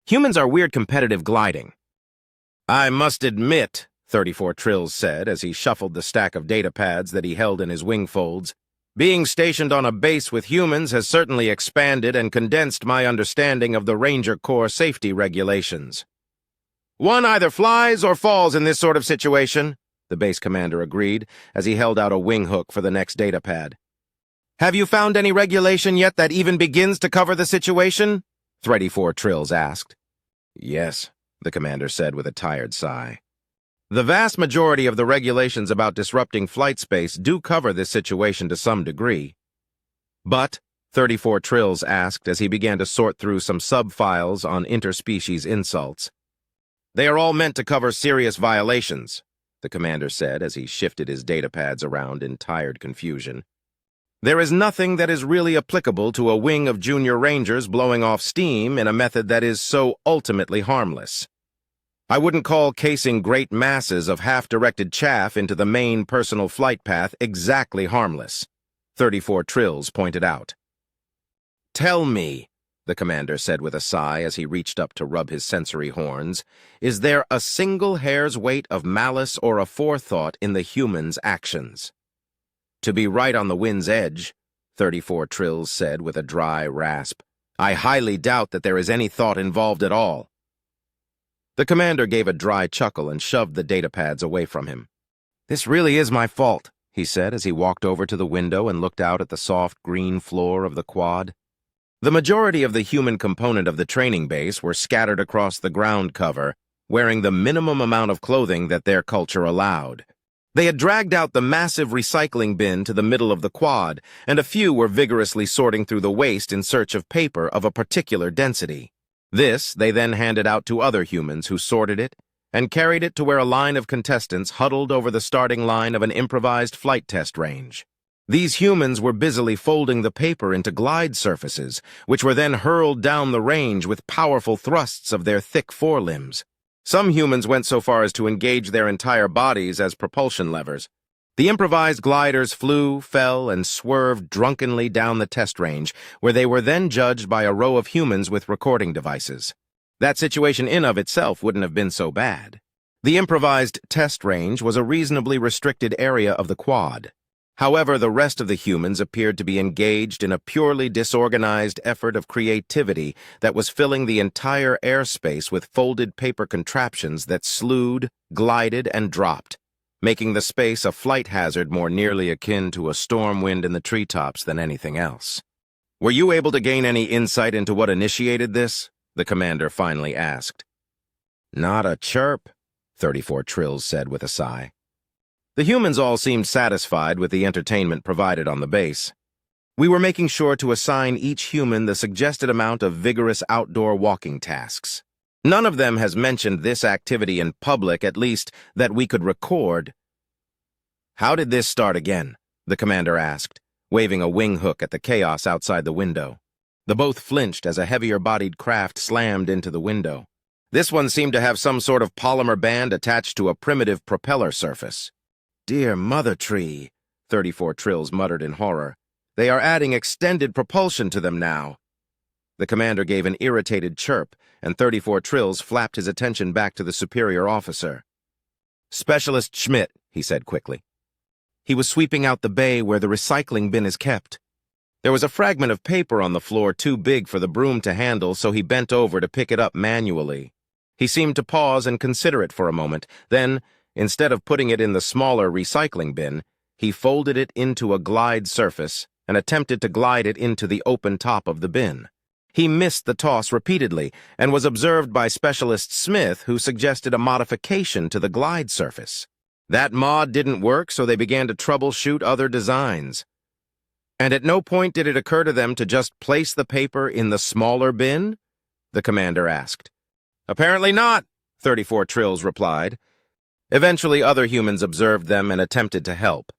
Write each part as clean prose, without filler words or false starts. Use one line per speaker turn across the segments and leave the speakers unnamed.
Humans are weird competitive gliding. I must admit, 34 Trills said as he shuffled the stack of data pads that he held in his wing folds, being stationed on a base with humans has certainly expanded and condensed my understanding of the Ranger Corps safety regulations. One either flies or falls in this sort of situation, the base commander agreed as he held out a wing hook for the next data pad. Have you found any regulation yet that even begins to cover the situation? 34 Trills asked. Yes, the commander said with a tired sigh. The vast majority of the regulations about disrupting flight space do cover this situation to some degree. But, 34 Trills asked as he began to sort through some sub-files on interspecies insults. They are all meant to cover serious violations, the commander said as he shifted his data pads around in tired confusion. There is nothing that is really applicable to a wing of junior rangers blowing off steam in a method that is so ultimately harmless. I wouldn't call casing great masses of half-directed chaff into the main personal flight path exactly harmless, 34 Trills pointed out. Tell me, the commander said with a sigh as he reached up to rub his sensory horns, is there a single hair's weight of malice or a forethought in the human's actions? To be right on the wind's edge, 34 Trills said with a dry rasp, I highly doubt that there is any thought involved at all. The commander gave a dry chuckle and shoved the data pads away from him. This really is my fault, he said as he walked over to the window and looked out at the soft green floor of the quad. The majority of the human component of the training base were scattered across the ground cover, wearing the minimum amount of clothing that their culture allowed. They had dragged out the massive recycling bin to the middle of the quad, and a few were vigorously sorting through the waste in search of paper of a particular density. This they then handed out to other humans who sorted it and carried it to where a line of contestants huddled over the starting line of an improvised flight test range. These humans were busily folding the paper into glide surfaces, which were then hurled down the range with powerful thrusts of their thick forelimbs. Some humans went so far as to engage their entire bodies as propulsion levers. The improvised gliders flew, fell, and swerved drunkenly down the test range, where they were then judged by a row of humans with recording devices. That situation in of itself wouldn't have been so bad. The improvised test range was a reasonably restricted area of the quad. However, the rest of the humans appeared to be engaged in a purely disorganized effort of creativity that was filling the entire airspace with folded paper contraptions that slewed, glided, and dropped, making the space a flight hazard more nearly akin to a storm wind in the treetops than anything else. Were you able to gain any insight into what initiated this? The commander finally asked. Not a chirp, 34 Trills said with a sigh. The humans all seemed satisfied with the entertainment provided on the base. We were making sure to assign each human the suggested amount of vigorous outdoor walking tasks. None of them has mentioned this activity in public, at least that we could record. How did this start again? The commander asked, waving a wing hook at the chaos outside the window. The both flinched as a heavier-bodied craft slammed into the window. This one seemed to have some sort of polymer band attached to a primitive propeller surface. Dear Mother Tree, 34 Trills muttered in horror. They are adding extended propulsion to them now. The commander gave an irritated chirp, and 34 Trills flapped his attention back to the superior officer. Specialist Schmidt, he said quickly. He was sweeping out the bay where the recycling bin is kept. There was a fragment of paper on the floor too big for the broom to handle, so he bent over to pick it up manually. He seemed to pause and consider it for a moment. Then, instead of putting it in the smaller recycling bin, he folded it into a glide surface and attempted to glide it into the open top of the bin. He missed the toss repeatedly and was observed by Specialist Smith, who suggested a modification to the glide surface. That mod didn't work, so they began to troubleshoot other designs. And at no point did it occur to them to just place the paper in the smaller bin? The commander asked. Apparently not, 34 Trills replied. Eventually, other humans observed them and attempted to help.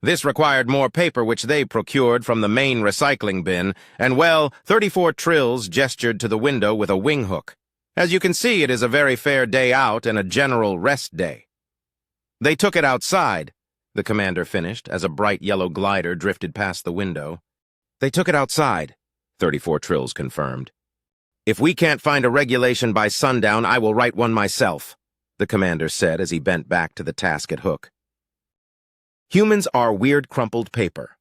This required more paper, which they procured from the main recycling bin, and, well, 34 Trills gestured to the window with a wing hook. As you can see, it is a very fair day out and a general rest day. They took it outside, the commander finished, as a bright yellow glider drifted past the window. They took it outside, 34 Trills confirmed. If we can't find a regulation by sundown, I will write one myself, the commander said as he bent back to the task at hook. Humans are weird crumpled paper.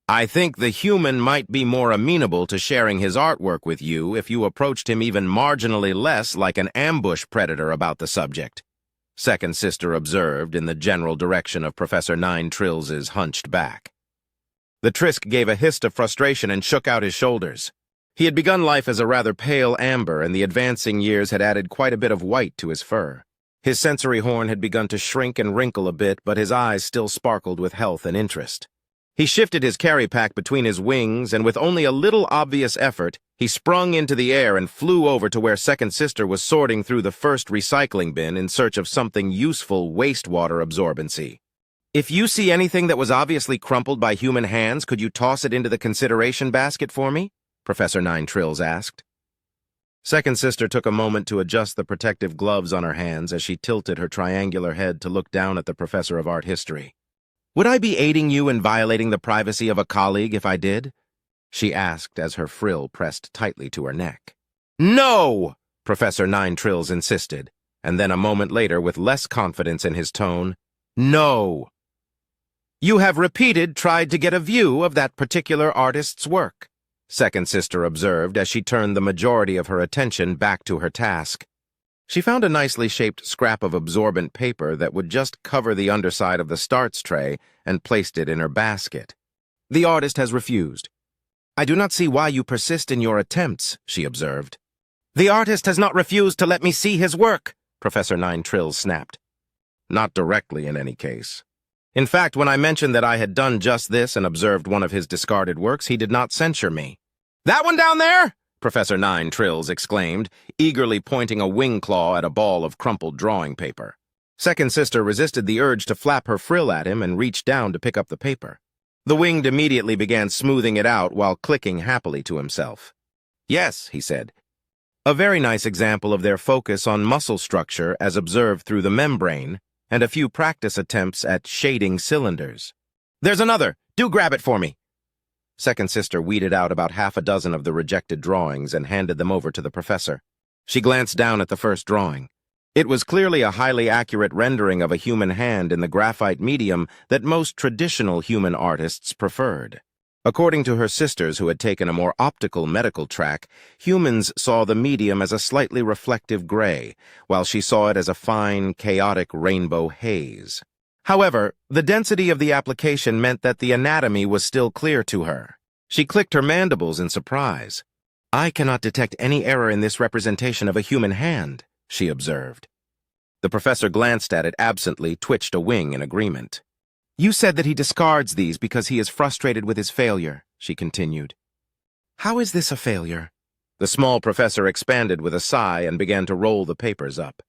I think the human might be more amenable to sharing his artwork with you if you approached him even marginally less like an ambush predator about the subject, Second Sister observed in the general direction of Professor Nine Trills's hunched back. The Trisk gave a hiss of frustration and shook out his shoulders. He had begun life as a rather pale amber, and the advancing years had added quite a bit of white to his fur. His sensory horn had begun to shrink and wrinkle a bit, but his eyes still sparkled with health and interest. He shifted his carry pack between his wings, and with only a little obvious effort, he sprung into the air and flew over to where Second Sister was sorting through the first recycling bin in search of something useful wastewater absorbency. If you see anything that was obviously crumpled by human hands, could you toss it into the consideration basket for me? Professor Nine Trills asked. Second Sister took a moment to adjust the protective gloves on her hands as she tilted her triangular head to look down at the professor of art history. Would I be aiding you in violating the privacy of a colleague if I did? She asked as her frill pressed tightly to her neck. No! Professor Nine Trills insisted, and then a moment later, with less confidence in his tone, no! You have tried to get a view of that particular artist's work, Second Sister observed as she turned the majority of her attention back to her task. She found a nicely shaped scrap of absorbent paper that would just cover the underside of the starts tray and placed it in her basket. The artist has refused. I do not see why you persist in your attempts, she observed. The artist has not refused to let me see his work, Professor Nine Trills snapped. Not directly in any case. In fact, when I mentioned that I had done just this and observed one of his discarded works, he did not censure me. That one down there? Professor Nine Trills exclaimed, eagerly pointing a wing claw at a ball of crumpled drawing paper. Second Sister resisted the urge to flap her frill at him and reached down to pick up the paper. The winged immediately began smoothing it out while clicking happily to himself. Yes, he said. A very nice example of their focus on muscle structure as observed through the membrane, and a few practice attempts at shading cylinders. There's another! Do grab it for me! Second Sister weeded out about half a dozen of the rejected drawings and handed them over to the professor. She glanced down at the first drawing. It was clearly a highly accurate rendering of a human hand in the graphite medium that most traditional human artists preferred. According to her sisters who had taken a more optical medical track, humans saw the medium as a slightly reflective gray, while she saw it as a fine, chaotic rainbow haze. However, the density of the application meant that the anatomy was still clear to her. She clicked her mandibles in surprise. I cannot detect any error in this representation of a human hand, she observed. The professor glanced at it absently, twitched a wing in agreement. You said that he discards these because he is frustrated with his failure, she continued. How is this a failure? The small professor expanded with a sigh and began to roll the papers up.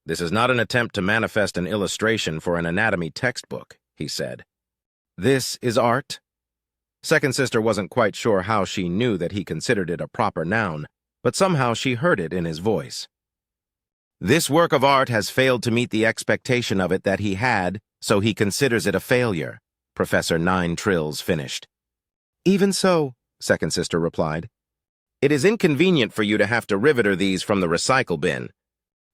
This is not an attempt to manifest an illustration for an anatomy textbook, he said. This is art? Second Sister wasn't quite sure how she knew that he considered it a proper noun, but somehow she heard it in his voice. This work of art has failed to meet the expectation of it that he had, so he considers it a failure, Professor Nine Trills finished. Even so, Second Sister replied. It is inconvenient for you to have to riveter these from the recycle bin.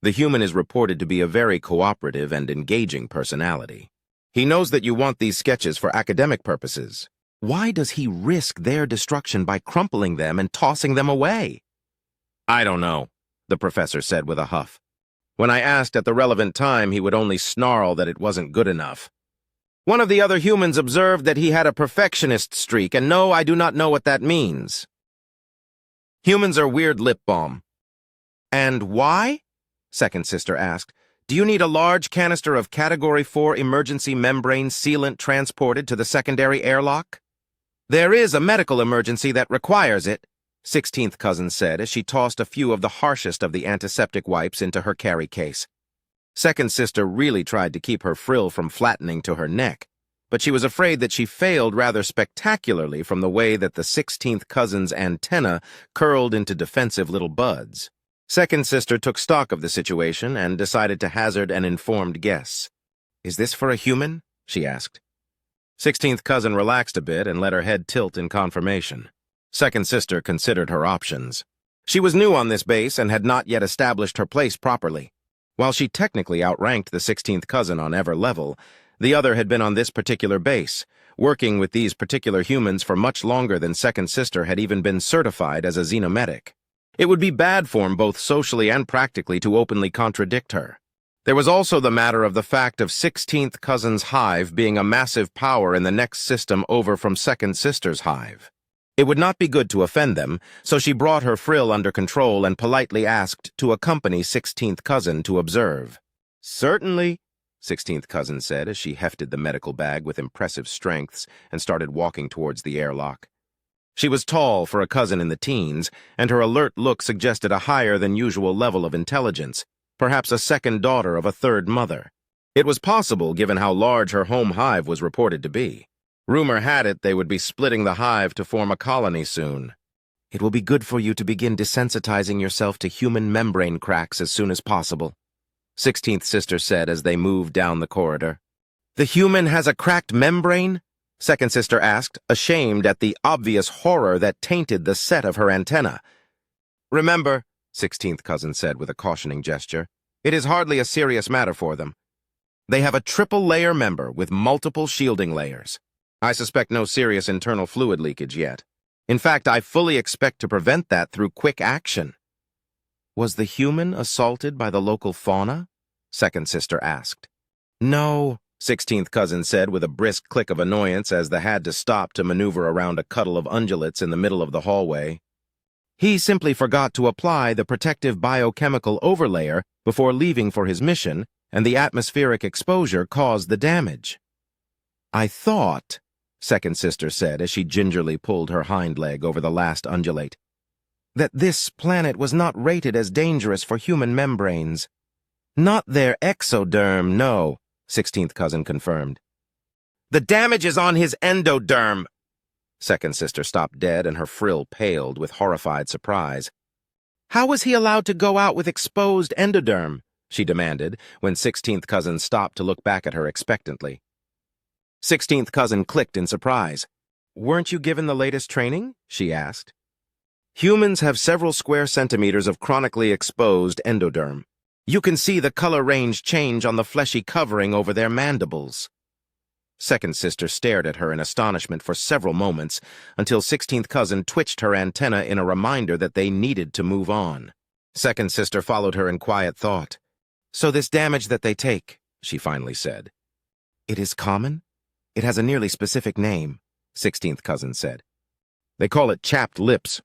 The human is reported to be a very cooperative and engaging personality. He knows that you want these sketches for academic purposes. Why does he risk their destruction by crumpling them and tossing them away? I don't know, the professor said with a huff. When I asked at the relevant time, he would only snarl that it wasn't good enough. One of the other humans observed that he had a perfectionist streak, and no, I do not know what that means. Humans are weird lip balm. And why? Second Sister asked. Do you need a large canister of Category 4 emergency membrane sealant transported to the secondary airlock? There is a medical emergency that requires it, 16th Cousin said as she tossed a few of the harshest of the antiseptic wipes into her carry case. Second Sister really tried to keep her frill from flattening to her neck, but she was afraid that she failed rather spectacularly from the way that the 16th Cousin's antenna curled into defensive little buds. Second Sister took stock of the situation and decided to hazard an informed guess. Is this for a human? She asked. 16th Cousin relaxed a bit and let her head tilt in confirmation. Second Sister considered her options. She was new on this base and had not yet established her place properly. While she technically outranked the 16th cousin on ever level, the other had been on this particular base, working with these particular humans for much longer than second sister had even been certified as a xenomedic. It would be bad form both socially and practically to openly contradict her. There was also the matter of the fact of 16th cousin's hive being a massive power in the next system over from second sister's hive. It would not be good to offend them, so she brought her frill under control and politely asked to accompany 16th cousin to observe. "Certainly," 16th cousin said as she hefted the medical bag with impressive strengths and started walking towards the airlock. She was tall for a cousin in the teens, and her alert look suggested a higher than usual level of intelligence, perhaps a second daughter of a third mother. It was possible given how large her home hive was reported to be. Rumor had it they would be splitting the hive to form a colony soon. "It will be good for you to begin desensitizing yourself to human membrane cracks as soon as possible," 16th sister said as they moved down the corridor. "The human has a cracked membrane?" second sister asked, ashamed at the obvious horror that tainted the set of her antenna. "Remember," 16th cousin said with a cautioning gesture, "it is hardly a serious matter for them. They have a triple-layer member with multiple shielding layers. I suspect no serious internal fluid leakage yet. In fact, I fully expect to prevent that through quick action." "Was the human assaulted by the local fauna?" second sister asked. "No," 16th cousin said with a brisk click of annoyance as they had to stop to maneuver around a cuddle of ungulates in the middle of the hallway. "He simply forgot to apply the protective biochemical overlayer before leaving for his mission, and the atmospheric exposure caused the damage." "I thought," second sister said as she gingerly pulled her hind leg over the last undulate, "that this planet was not rated as dangerous for human membranes." "Not their exoderm, no," 16th cousin confirmed. "The damage is on his endoderm." Second sister stopped dead and her frill paled with horrified surprise. "How was he allowed to go out with exposed endoderm?" she demanded when 16th cousin stopped to look back at her expectantly. 16th cousin clicked in surprise. "Weren't you given the latest training?" she asked. "Humans have several square centimeters of chronically exposed endoderm. You can see the color range change on the fleshy covering over their mandibles." Second sister stared at her in astonishment for several moments until 16th cousin twitched her antenna in a reminder that they needed to move on. Second sister followed her in quiet thought. "So this damage that they take," she finally said. "It is common? It has a nearly specific name," 16th cousin said. "They call it chapped lips.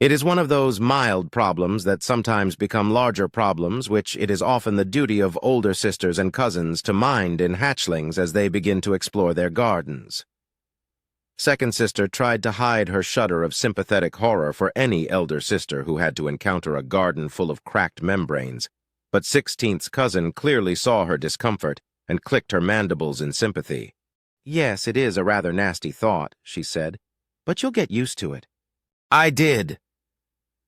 It is one of those mild problems that sometimes become larger problems, which it is often the duty of older sisters and cousins to mind in hatchlings as they begin to explore their gardens." Second sister tried to hide her shudder of sympathetic horror for any elder sister who had to encounter a garden full of cracked membranes, but 16th cousin clearly saw her discomfort and clicked her mandibles in sympathy. "Yes, it is a rather nasty thought," she said, "but you'll get used to it." "I did."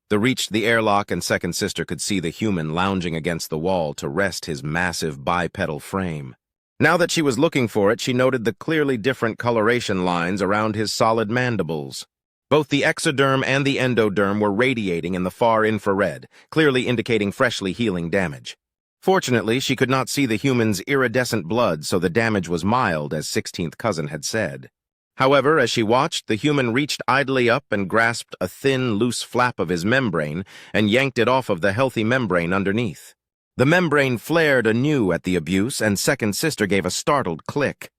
They reached the airlock and second sister could see the human lounging against the wall to rest his massive bipedal frame. Now that she was looking for it, she noted the clearly different coloration lines around his solid mandibles. Both the exoderm and the endoderm were radiating in the far infrared, clearly indicating freshly healing damage. Fortunately, she could not see the human's iridescent blood, so the damage was mild, as 16th cousin had said. However, as she watched, the human reached idly up and grasped a thin, loose flap of his membrane and yanked it off of the healthy membrane underneath. The membrane flared anew at the abuse, and second sister gave a startled click.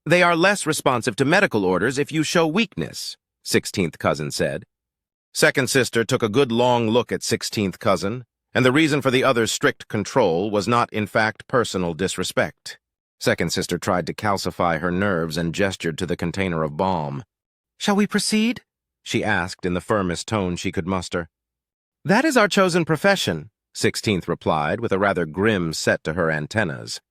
"They are less responsive to medical orders if you show weakness," 16th cousin said. Second sister took a good long look at 16th cousin, and the reason for the other's strict control was not, in fact, personal disrespect. Second sister tried to calcify her nerves and gestured to the container of balm. "Shall we proceed?" she asked in the firmest tone she could muster. "That is our chosen profession," 16th replied with a rather grim set to her antennas.